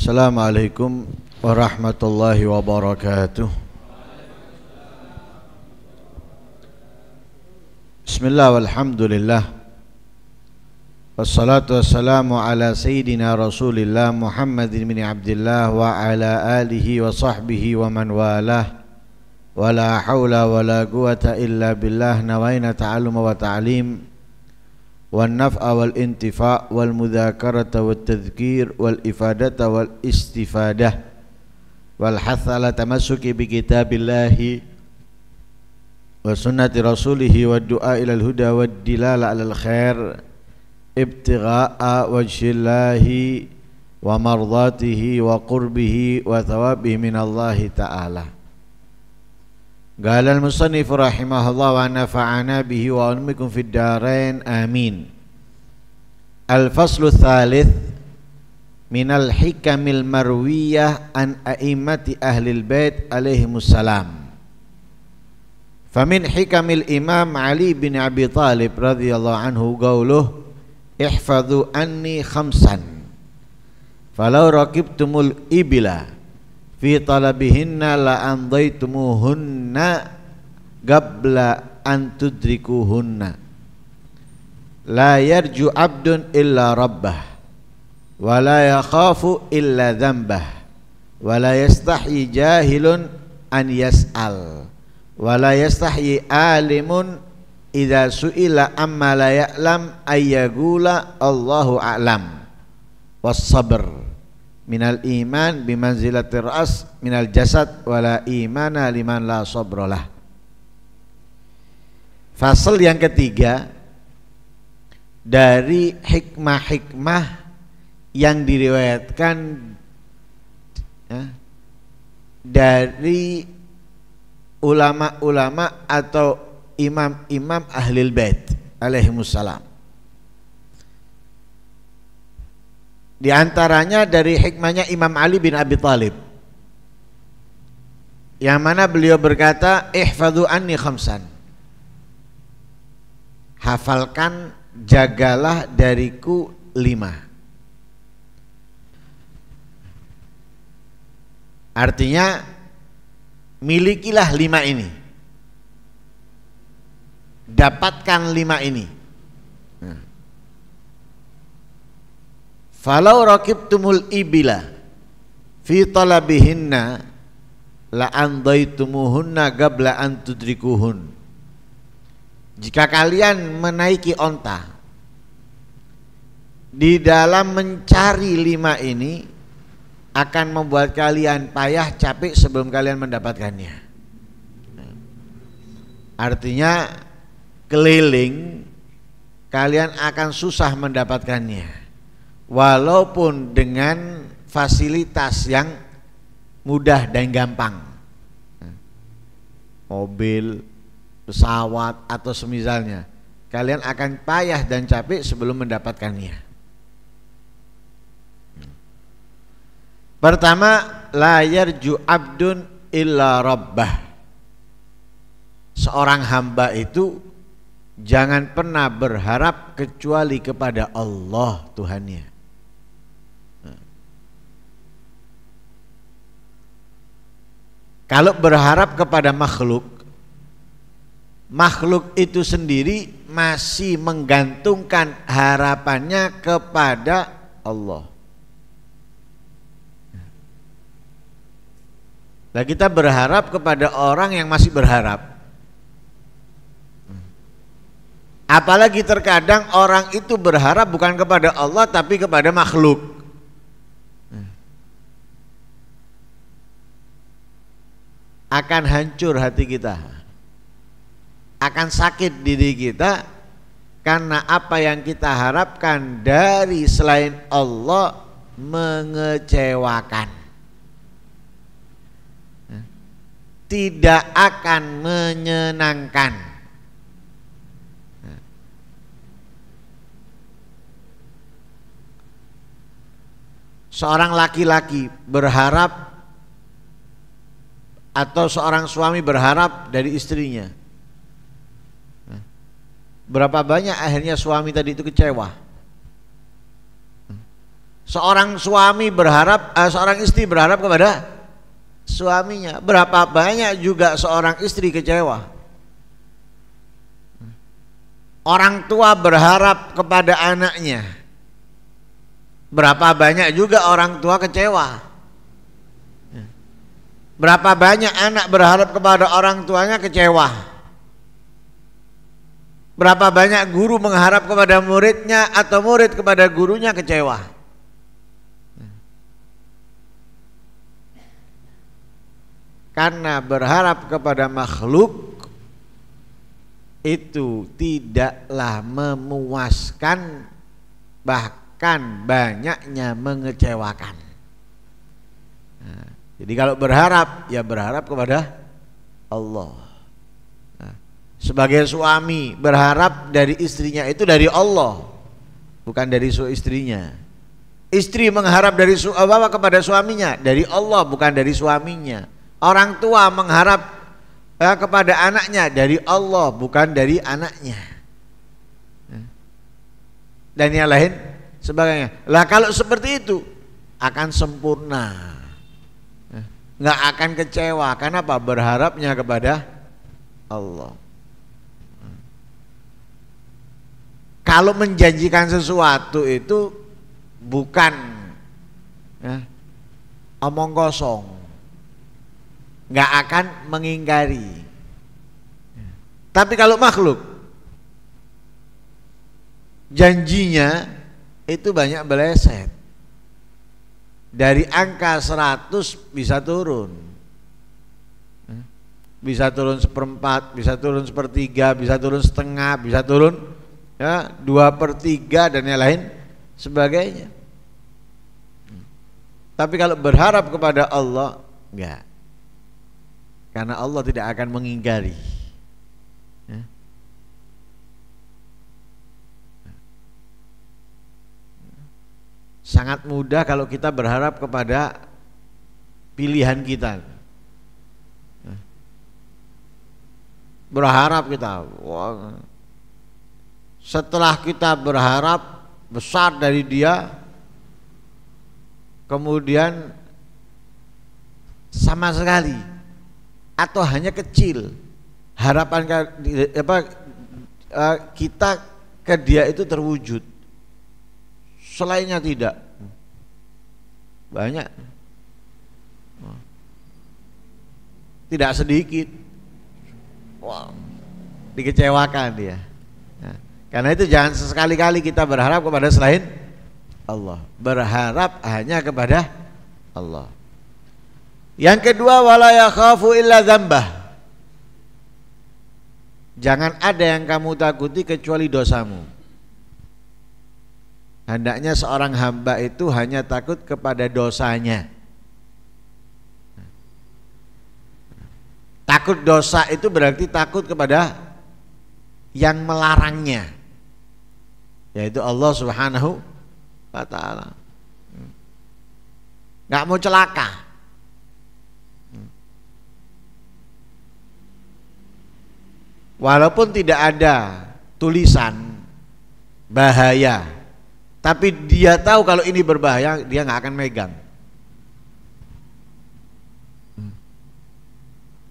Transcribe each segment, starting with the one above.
Assalamualaikum warahmatullahi wabarakatuh. Bismillah walhamdulillah. Wassalatu wassalamu ala sayyidina Rasulillah Muhammadin bin Abdillah wa ala alihi wa sahbihi wa man walah. Wala hawla wala quwata illa billah. Nawaina ta'alluma wa ta'lim wan naf'a wal intifa' wal mudzakarata wat tadhkir wal ifadata wal istifadah wal hatha ala tamassuki bi kitabillahi wa sunnati rasulihi wad du'a ilal huda wad dilala alal khair ibtigha'a wajhillahi wa mardatihi wa qurbihi wa thawabihi minallahi ta'ala. Qala al-musannif rahimahullah wa nafa'ana bihi wa ummikum fid darain amin. Al-faslu tsalits minal hikamil marwiyah an a'immati ahlil bait alaihimus salam. Famin hikamil Imam Ali bin Abi Thalib radhiyallahu anhu qauluhu ihfadhu anni khamsan falau raqibtumul ibila fi talabihinna la andaitumuhunna qabla an tudrikuhunna la yarju abdun illa rabbah wa la yakhafu illa dhanbah wa la yastahyi jahilun an yas'al wa la yastahyi alimun idza su'ila amma la ya'lam ayyagula Allahu a'lam was sabr minal iman bimanzilatir ras minal jasad wala imana liman la sabralah. Fasal yang ketiga dari hikmah-hikmah yang diriwayatkan dari ulama-ulama atau imam-imam ahlul bait alaihimussalam. Di antaranya dari hikmahnya Imam Ali bin Abi Thalib, yang mana beliau berkata, ihfadhu anni khamsan, hafalkan, jagalah dariku 5. Artinya milikilah 5 ini, dapatkan 5 ini. Falau raqibtumul ibila fi talabihinna la andaitumuhunna qabla an tudrikuhun. Jika kalian menaiki onta di dalam mencari 5 ini akan membuat kalian payah capek sebelum kalian mendapatkannya. Artinya keliling kalian akan susah mendapatkannya, walaupun dengan fasilitas yang mudah dan gampang, mobil, pesawat atau semisalnya, kalian akan payah dan capek sebelum mendapatkannya. Pertama, la yarju abdun illa rabbah. Seorang hamba itu jangan pernah berharap kecuali kepada Allah Tuhannya. Kalau berharap kepada makhluk, makhluk itu sendiri masih menggantungkan harapannya kepada Allah. Nah, kita berharap kepada orang yang masih berharap. Apalagi terkadang orang itu berharap bukan kepada Allah tapi kepada makhluk. Akan hancur hati kita, akan sakit diri kita, karena apa yang kita harapkan dari selain Allah mengecewakan, tidak akan menyenangkan. Seorang laki-laki berharap atau seorang suami berharap dari istrinya, berapa banyak akhirnya suami tadi itu kecewa. Seorang suami berharap, seorang istri berharap kepada suaminya. Berapa banyak juga seorang istri kecewa. Orang tua berharap kepada anaknya. Berapa banyak juga orang tua kecewa. Berapa banyak anak berharap kepada orang tuanya kecewa. Berapa banyak guru mengharap kepada muridnya atau murid kepada gurunya kecewa. Karena berharap kepada makhluk itu tidaklah memuaskan, bahkan banyaknya mengecewakan. Nah, jadi kalau berharap, ya berharap kepada Allah. Nah, sebagai suami berharap dari istrinya itu dari Allah, bukan dari istrinya. Istri mengharap dari kepada suaminya dari Allah, bukan dari suaminya. Orang tua mengharap kepada anaknya dari Allah, bukan dari anaknya. Dan yang lain sebagainya. Lah kalau seperti itu akan sempurna, nggak akan kecewa. Kenapa? Berharapnya kepada Allah. Kalau menjanjikan sesuatu itu bukan omong kosong, nggak akan mengingkari. Tapi kalau makhluk, janjinya itu banyak meleset. Dari angka 100 bisa turun. Bisa turun 1/4, bisa turun 1/3, bisa turun setengah, bisa turun 2/3 dan yang lain sebagainya. Tapi kalau berharap kepada Allah, enggak. Karena Allah tidak akan mengingkari. Sangat mudah kalau kita berharap kepada pilihan kita. Berharap kita, wah, setelah kita berharap besar dari dia, kemudian sama sekali atau hanya kecil harapan kita ke dia itu terwujud, selainnya tidak. Banyak, tidak sedikit. Wow, dikecewakan dia. Nah, karena itu jangan sesekali-kali kita berharap kepada selain Allah. Berharap hanya kepada Allah. Yang kedua, wala yakhafu illa dzambah. Jangan ada yang kamu takuti kecuali dosamu. Hendaknya seorang hamba itu hanya takut kepada dosanya. Takut dosa itu berarti takut kepada yang melarangnya, yaitu Allah Subhanahu wa ta'ala. Nggak mau celaka. Walaupun tidak ada tulisan bahaya, tapi dia tahu kalau ini berbahaya, dia nggak akan megang.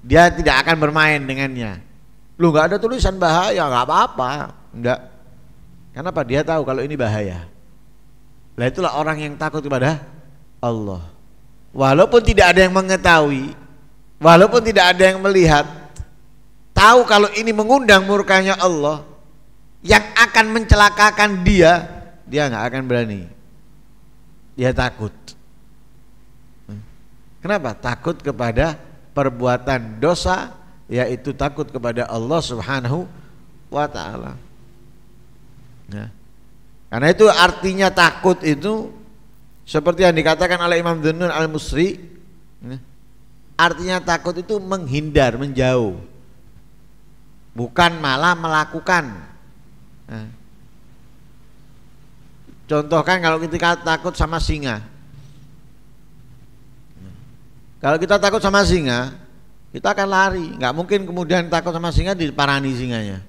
Dia tidak akan bermain dengannya. Lu nggak ada tulisan bahaya, nggak apa-apa, enggak. Kenapa? Dia tahu kalau ini bahaya. Nah, itulah orang yang takut kepada Allah. Walaupun tidak ada yang mengetahui, walaupun tidak ada yang melihat, tahu kalau ini mengundang murkanya Allah yang akan mencelakakan dia nggak akan berani. Dia takut. Kenapa? Takut kepada perbuatan dosa, yaitu takut kepada Allah Subhanahu wa ta'ala. Nah, karena itu artinya takut itu seperti yang dikatakan oleh Imam Dhunnun al-Musri, artinya takut itu menghindar, menjauh, bukan malah melakukan. Nah, contohkan kalau kita takut sama singa. Kalau kita takut sama singa, kita akan lari. Nggak mungkin kemudian takut sama singa diparani singanya,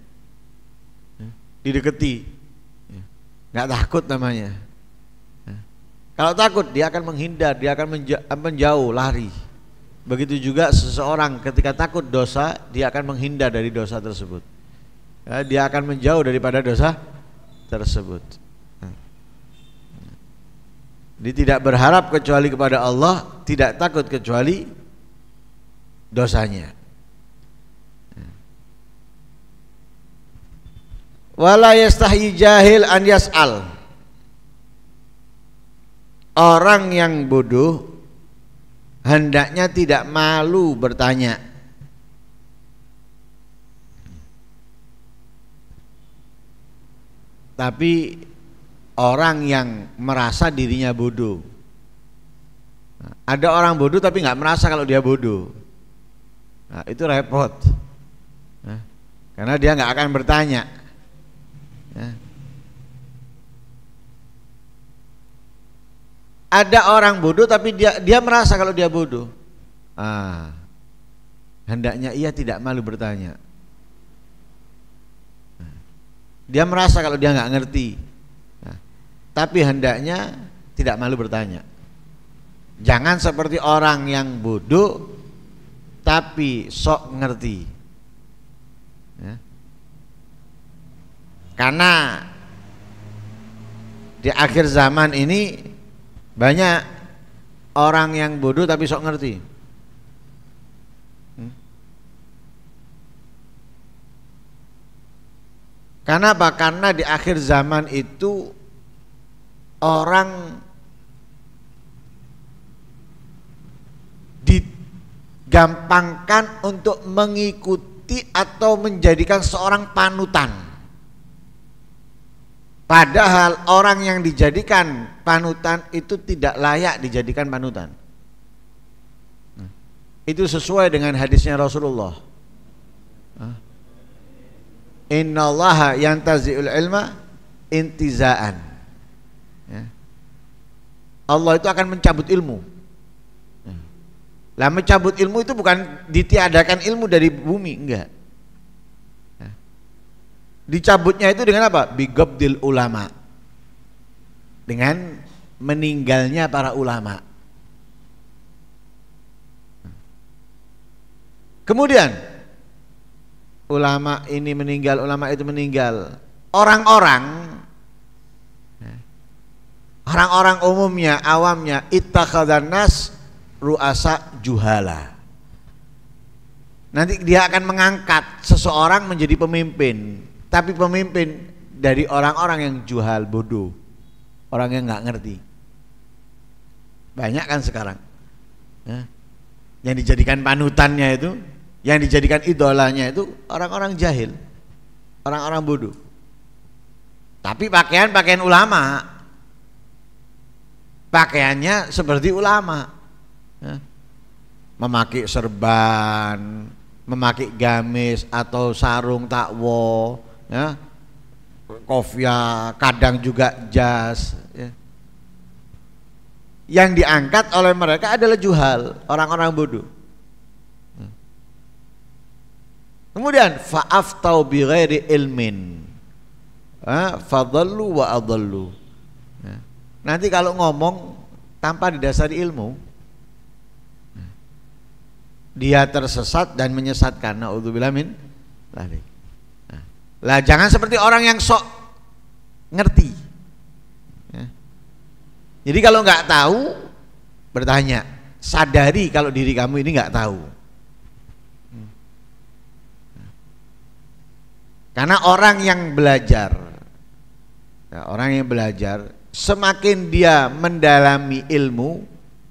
dideketi. Nggak takut namanya. Kalau takut dia akan menghindar, dia akan menjauh, lari. Begitu juga seseorang ketika takut dosa, dia akan menghindar dari dosa tersebut. Ya, dia akan menjauh daripada dosa tersebut. Dia tidak berharap kecuali kepada Allah, tidak takut kecuali dosanya. Wala yastahyi jahil an yas'al. Orang yang bodoh hendaknya tidak malu bertanya. Tapi orang yang merasa dirinya bodoh. Ada orang bodoh tapi nggak merasa kalau dia bodoh. Nah, itu repot. Karena dia nggak akan bertanya. Ada orang bodoh tapi dia merasa kalau dia bodoh. Hendaknya ia tidak malu bertanya. Dia merasa kalau dia nggak ngerti, tapi hendaknya tidak malu bertanya. Jangan seperti orang yang bodoh tapi sok ngerti. Karena di akhir zaman ini banyak orang yang bodoh tapi sok ngerti. Karena apa? Karena di akhir zaman itu orang digampangkan untuk mengikuti atau menjadikan seorang panutan. Padahal orang yang dijadikan panutan itu tidak layak dijadikan panutan. Itu sesuai dengan hadisnya Rasulullah. Innallaha yantazi'ul ilma intizaan. Allah itu akan mencabut ilmu. Lah mencabut ilmu itu bukan ditiadakan ilmu dari bumi, enggak. Dicabutnya itu dengan apa? Bigabdil ulama. Dengan meninggalnya para ulama. Kemudian ulama ini meninggal, ulama itu meninggal. Orang-orang umumnya, awamnya ittakhadhan nas ru'asa juhala. Nanti dia akan mengangkat seseorang menjadi pemimpin, tapi pemimpin dari orang-orang yang juhal, bodoh, orang yang nggak ngerti. Banyak kan sekarang yang dijadikan panutannya itu, yang dijadikan idolanya itu orang-orang jahil, orang-orang bodoh. Tapi pakaian ulama, pakaiannya seperti ulama, memakai serban, memakai gamis atau sarung takwo, kopiah, kadang juga jas. Yang diangkat oleh mereka adalah juhal, orang-orang bodoh. Kemudian fa'aftau bighairi ilmin, fadallu wa adallu. Nanti kalau ngomong tanpa didasari ilmu, dia tersesat dan menyesatkan. Naudzubillah min dzalik. Lah jangan seperti orang yang sok ngerti. Jadi kalau nggak tahu bertanya, sadari kalau diri kamu ini nggak tahu. Karena orang yang belajar, semakin dia mendalami ilmu,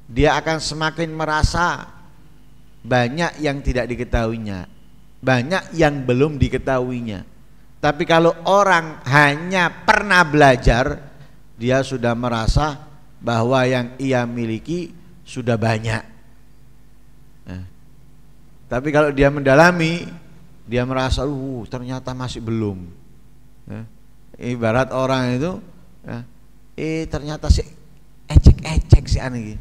dia akan semakin merasa banyak yang tidak diketahuinya, banyak yang belum diketahuinya. Tapi kalau orang hanya pernah belajar, dia sudah merasa bahwa yang ia miliki sudah banyak. Tapi kalau dia mendalami, dia merasa ternyata masih belum. Ibarat orang itu ternyata si ecek si aneh.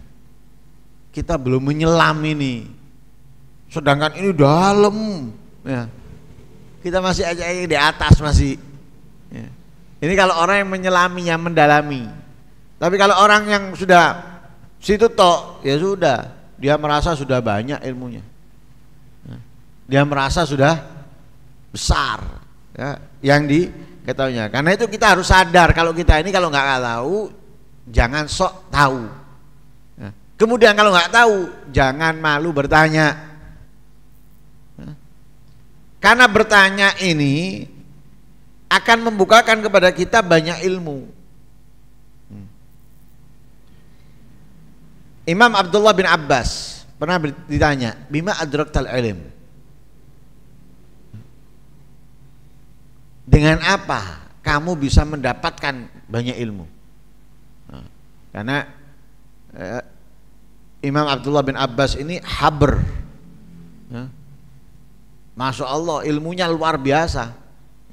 Kita belum menyelam ini, sedangkan ini dalam. Kita masih aja di atas masih. Ini kalau orang yang menyelaminya, mendalami. Tapi kalau orang yang sudah situ tok, ya sudah, dia merasa sudah banyak ilmunya. Dia merasa sudah besar, ya, yang diketahuinya. Karena itu kita harus sadar kalau kita ini kalau nggak tahu, jangan sok tahu. Ya. Kemudian kalau nggak tahu, jangan malu bertanya. Ya. Karena bertanya ini akan membukakan kepada kita banyak ilmu. Imam Abdullah bin Abbas pernah ditanya, bima adraktal ilm? Dengan apa kamu bisa mendapatkan banyak ilmu? Nah, karena Imam Abdullah bin Abbas ini habr, ya. Masya Allah ilmunya luar biasa,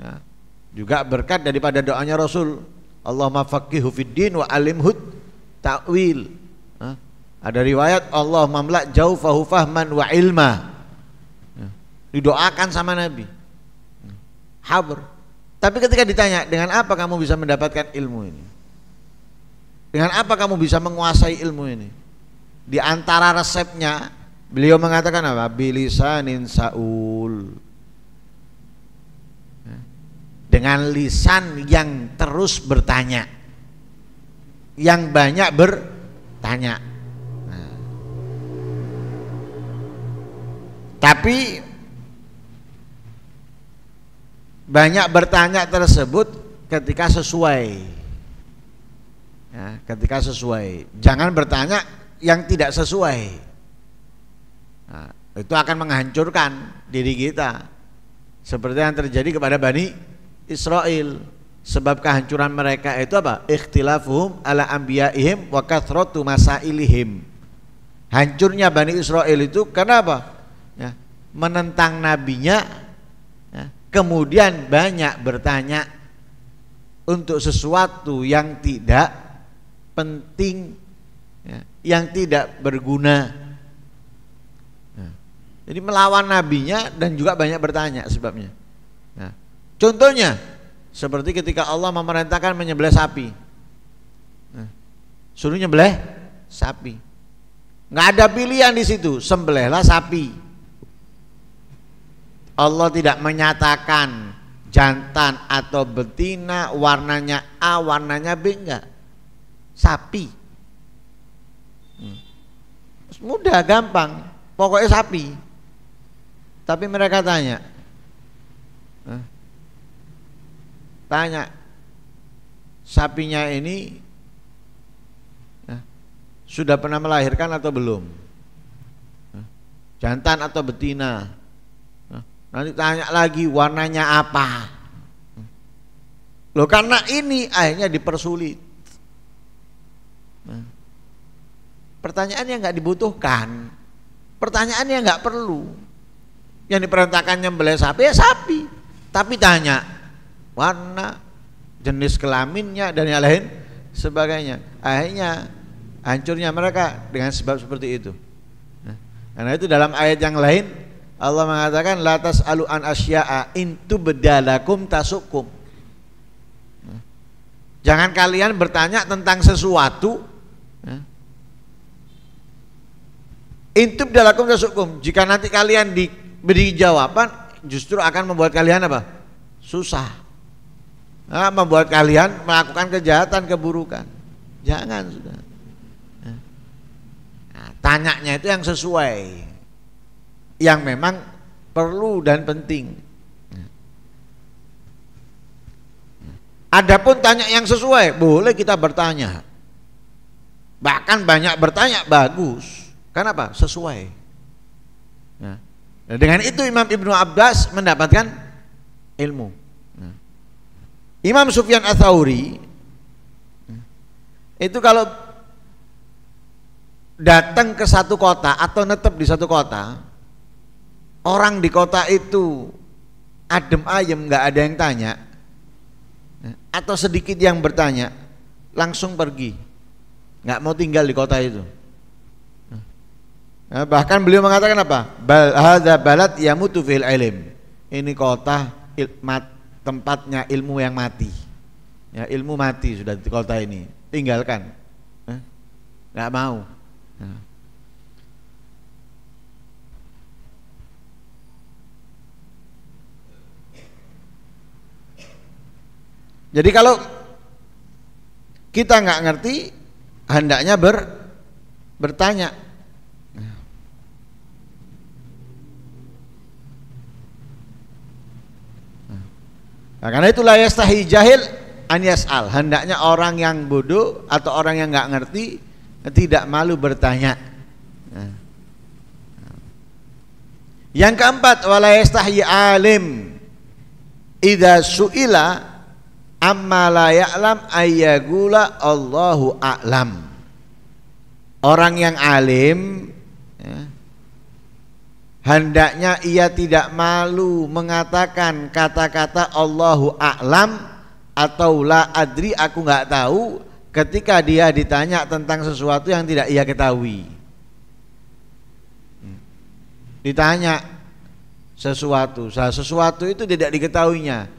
ya. Juga berkat daripada doanya Rasul, Allahumma faqihu fid din wa alimhu ta'wil. Ya. Ada riwayat Allah mamla jaufahu fahman wa ilma, ya. Didoakan sama Nabi, habr. Tapi ketika ditanya, dengan apa kamu bisa mendapatkan ilmu ini? Dengan apa kamu bisa menguasai ilmu ini? Di antara resepnya, beliau mengatakan apa? Bilisanin saul. Dengan lisan yang terus bertanya, yang banyak bertanya. Nah. Tapi banyak bertanya tersebut ketika sesuai, ya, ketika sesuai. Jangan bertanya yang tidak sesuai. Nah, itu akan menghancurkan diri kita, seperti yang terjadi kepada Bani Israel. Sebab kehancuran mereka itu apa? Ikhtilafuhum ala anbiya'ihim wa kathratu masailihim. Hancurnya Bani Israel itu karena apa? Ya, menentang nabinya. Kemudian banyak bertanya untuk sesuatu yang tidak penting, ya, yang tidak berguna. Nah, jadi melawan nabinya dan juga banyak bertanya sebabnya. Nah, contohnya seperti ketika Allah memerintahkan menyembelih sapi, nah, suruh nyembelih sapi, nggak ada pilihan di situ, sembelihlah sapi. Allah tidak menyatakan jantan atau betina, warnanya A, warnanya B, enggak. Sapi. Mudah, gampang, pokoknya sapi. Tapi mereka tanya, sapinya ini sudah pernah melahirkan atau belum? Jantan atau betina? Nanti tanya lagi warnanya apa? Loh, karena ini akhirnya dipersulit. Pertanyaannya nggak dibutuhkan, pertanyaannya nggak perlu. Yang diperintahkan nyembelih sapi, ya sapi. Tapi tanya warna, jenis kelaminnya dan yang lain sebagainya. Akhirnya hancurnya mereka dengan sebab seperti itu. Karena itu dalam ayat yang lain Allah mengatakan la tas'alu an asya'a in tubdalakum tasukum. Jangan kalian bertanya tentang sesuatu in tubdalakum tasukum. Jika nanti kalian diberi jawaban justru akan membuat kalian apa? Susah. Nah, membuat kalian melakukan kejahatan, keburukan. Jangan sudah. Nah, tanyanya itu yang sesuai, yang memang perlu dan penting. Adapun tanya yang sesuai, boleh kita bertanya. Bahkan banyak bertanya bagus. Kenapa? Sesuai. Nah, dengan itu Imam Ibnu Abbas mendapatkan ilmu. Nah, Imam Sufyan Ats-Tsauri itu kalau datang ke satu kota atau netep di satu kota, orang di kota itu adem ayem, nggak ada yang tanya, atau sedikit yang bertanya, langsung pergi, nggak mau tinggal di kota itu. Bahkan beliau mengatakan apa? Bal hadza balad yamutu fil ilm. Ini kota tempatnya ilmu yang mati. Ya, ilmu mati sudah di kota ini. tinggalkan, nggak mau. Jadi kalau kita nggak ngerti, hendaknya bertanya. Nah, karena itulah yastahi jahil an yas'al. Hendaknya orang yang bodoh atau orang yang nggak ngerti tidak malu bertanya. Yang keempat, wala yastahi alim idza su'ila amma la ya'lam ayyagula Allahu a'lam. Orang yang alim hendaknya ia tidak malu mengatakan kata-kata Allahu a'lam atau la adri, aku nggak tahu, ketika dia ditanya tentang sesuatu yang tidak ia ketahui. Ditanya sesuatu itu tidak diketahuinya,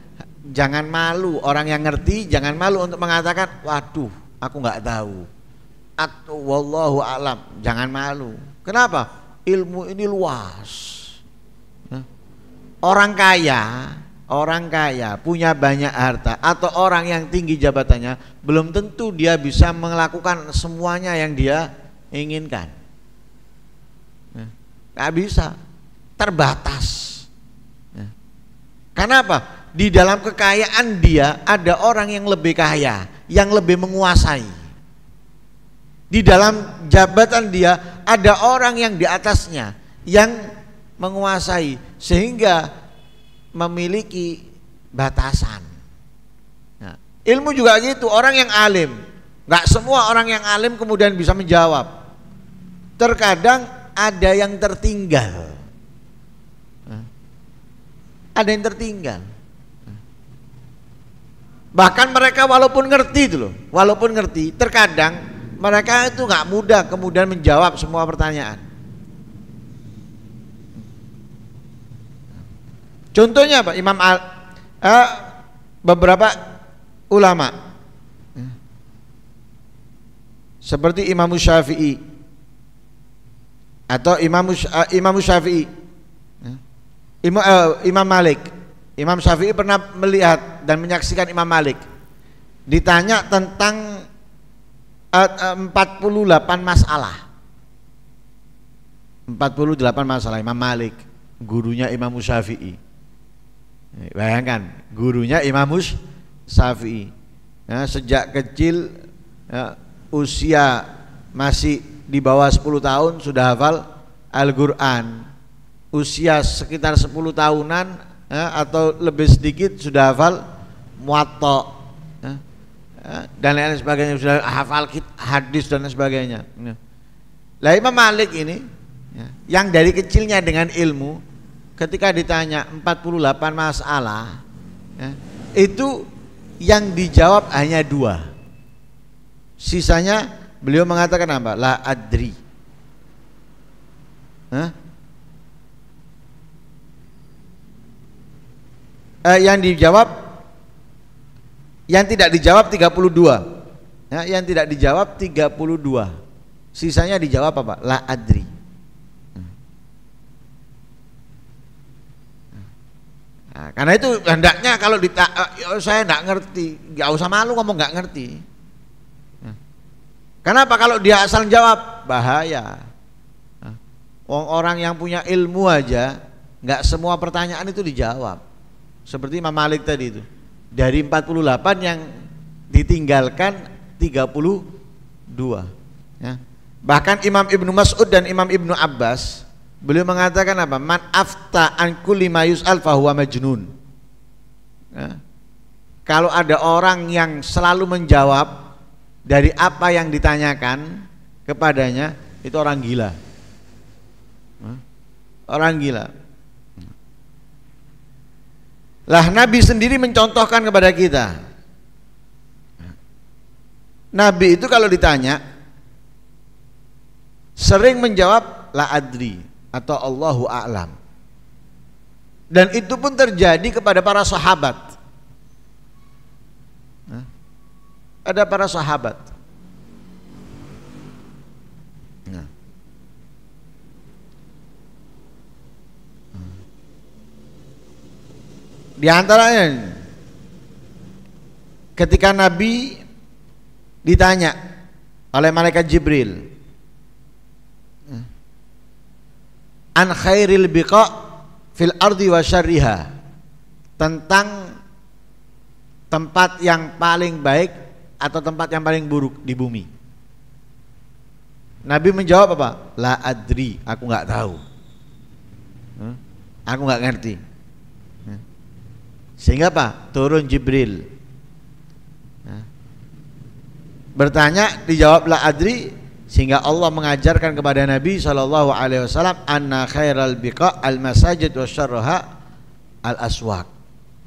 jangan malu. Orang yang ngerti jangan malu untuk mengatakan waduh aku nggak tahu atau wallahu a'lam, jangan malu. Kenapa? Ilmu ini luas. Orang kaya punya banyak harta atau orang yang tinggi jabatannya belum tentu dia bisa melakukan semuanya yang dia inginkan. Nggak bisa, terbatas. Karena apa? Di dalam kekayaan dia ada orang yang lebih kaya, yang lebih menguasai. Di dalam jabatan dia ada orang yang di atasnya yang menguasai, sehingga memiliki batasan. Nah, ilmu juga gitu. Orang yang alim, nggak semua orang yang alim kemudian bisa menjawab. Terkadang ada yang tertinggal. Ada yang tertinggal. Bahkan mereka walaupun ngerti itu loh, walaupun ngerti, terkadang mereka itu nggak mudah kemudian menjawab semua pertanyaan. Contohnya apa? Beberapa ulama seperti Imam Syafi'i atau Imam Syafi'i, Imam Malik. Imam Syafi'i pernah melihat dan menyaksikan Imam Malik ditanya tentang 48 masalah. 48 masalah Imam Malik, gurunya Imam Syafi'i. Bayangkan, gurunya Imam Syafi'i. Ya, sejak kecil usia masih di bawah 10 tahun sudah hafal Al-Qur'an. Usia sekitar 10 tahunan atau lebih sedikit sudah hafal Muwatta dan lain sebagainya, sudah hafal hadis dan lain sebagainya. Lah Imam Malik ini yang dari kecilnya dengan ilmu, ketika ditanya 48 masalah itu yang dijawab hanya 2. Sisanya beliau mengatakan apa? La adri. Yang tidak dijawab 32. Yang tidak dijawab 32. Sisanya dijawab apa? La adri. Nah, karena itu hendaknya kalau saya enggak ngerti, enggak usah malu ngomong enggak ngerti. Kenapa? Kalau dia asal jawab bahaya. Orang yang punya ilmu aja enggak semua pertanyaan itu dijawab. Seperti Imam Malik tadi itu. Dari 48 yang ditinggalkan 32 ya. Bahkan Imam Ibnu Mas'ud dan Imam Ibnu Abbas beliau mengatakan apa? Man afta an kulli ma yus'al fahuwa majnun ya. Kalau ada orang yang selalu menjawab dari apa yang ditanyakan kepadanya, itu orang gila. Orang gila. Lah Nabi sendiri mencontohkan kepada kita. Nabi itu kalau ditanya sering menjawab la adri atau Allahu a'lam. Dan itu pun terjadi kepada para sahabat. Ada para sahabat. Di antaranya ketika Nabi ditanya oleh malaikat Jibril an khairil biqa fil ardi wa syarriha, tentang tempat yang paling baik atau tempat yang paling buruk di bumi. Nabi menjawab apa? La adri, aku nggak tahu. Aku nggak ngerti. Sehingga apa? Turun Jibril. Bertanya, dijawab la adri, sehingga Allah mengajarkan kepada Nabi SAW anna khairal biqa al masajid wa syarraha al aswaq.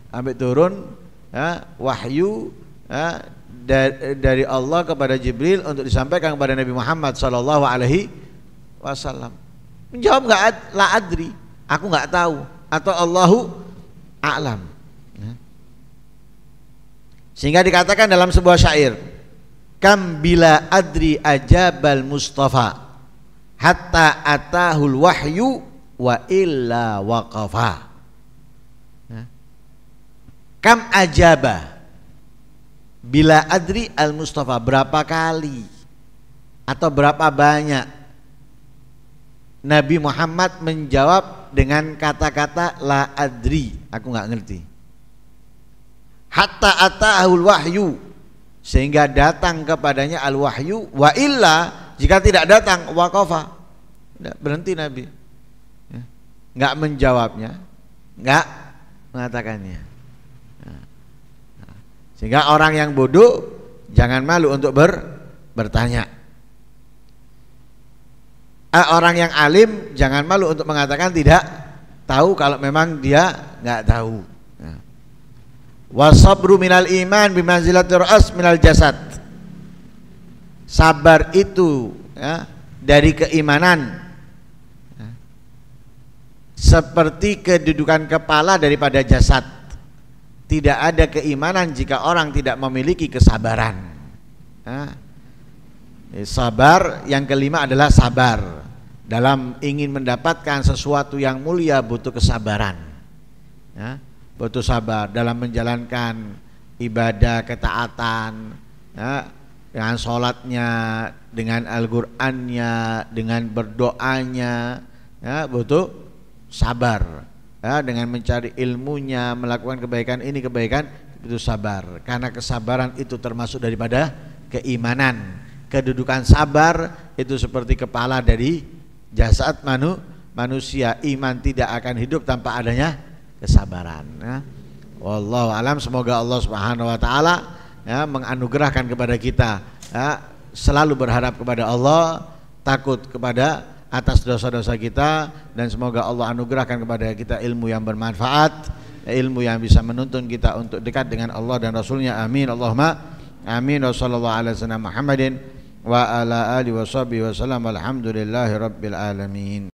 Sampai turun wahyu dari Allah kepada Jibril untuk disampaikan kepada Nabi Muhammad SAW. Menjawab nggak, la adri, aku nggak tahu, atau Allahu a'lam. Sehingga dikatakan dalam sebuah syair, kam bila adri ajabal Mustafa hatta atahul wahyu wa illa waqafa. Kam ajaba, bila adri al Mustafa, berapa kali atau berapa banyak Nabi Muhammad menjawab dengan kata-kata la adri, aku nggak ngerti. Hatta atahul wahyu, sehingga datang kepadanya al wahyu, wa illa, jika tidak datang waqafa, berhenti Nabi, nggak menjawabnya, nggak mengatakannya. Sehingga orang yang bodoh jangan malu untuk bertanya. Orang yang alim jangan malu untuk mengatakan tidak tahu kalau memang dia nggak tahu. Wasabru minal iman bimanzilati ra'as minal jasad. Sabar itu dari keimanan seperti kedudukan kepala daripada jasad. Tidak ada keimanan jika orang tidak memiliki kesabaran. Sabar yang kelima adalah sabar. Dalam ingin mendapatkan sesuatu yang mulia butuh kesabaran. Butuh sabar dalam menjalankan ibadah ketaatan, dengan sholatnya, dengan Al-Qur'annya, dengan berdoanya, butuh sabar. Dengan mencari ilmunya, melakukan kebaikan ini kebaikan, itu sabar. Karena kesabaran itu termasuk daripada keimanan. Kedudukan sabar itu seperti kepala dari jasad manusia. Iman tidak akan hidup tanpa adanya kesabaran. Wallahu alam, semoga Allah Subhanahu wa taala menganugerahkan kepada kita selalu berharap kepada Allah, takut kepada atas dosa-dosa kita, dan semoga Allah anugerahkan kepada kita ilmu yang bermanfaat, ilmu yang bisa menuntun kita untuk dekat dengan Allah dan Rasulnya. Amin Allahumma amin. Wa sallallahu ala sayyidina Muhammadin wa ala alihi wa sahbihi wa sallam. Alhamdulillahi rabbil alamin.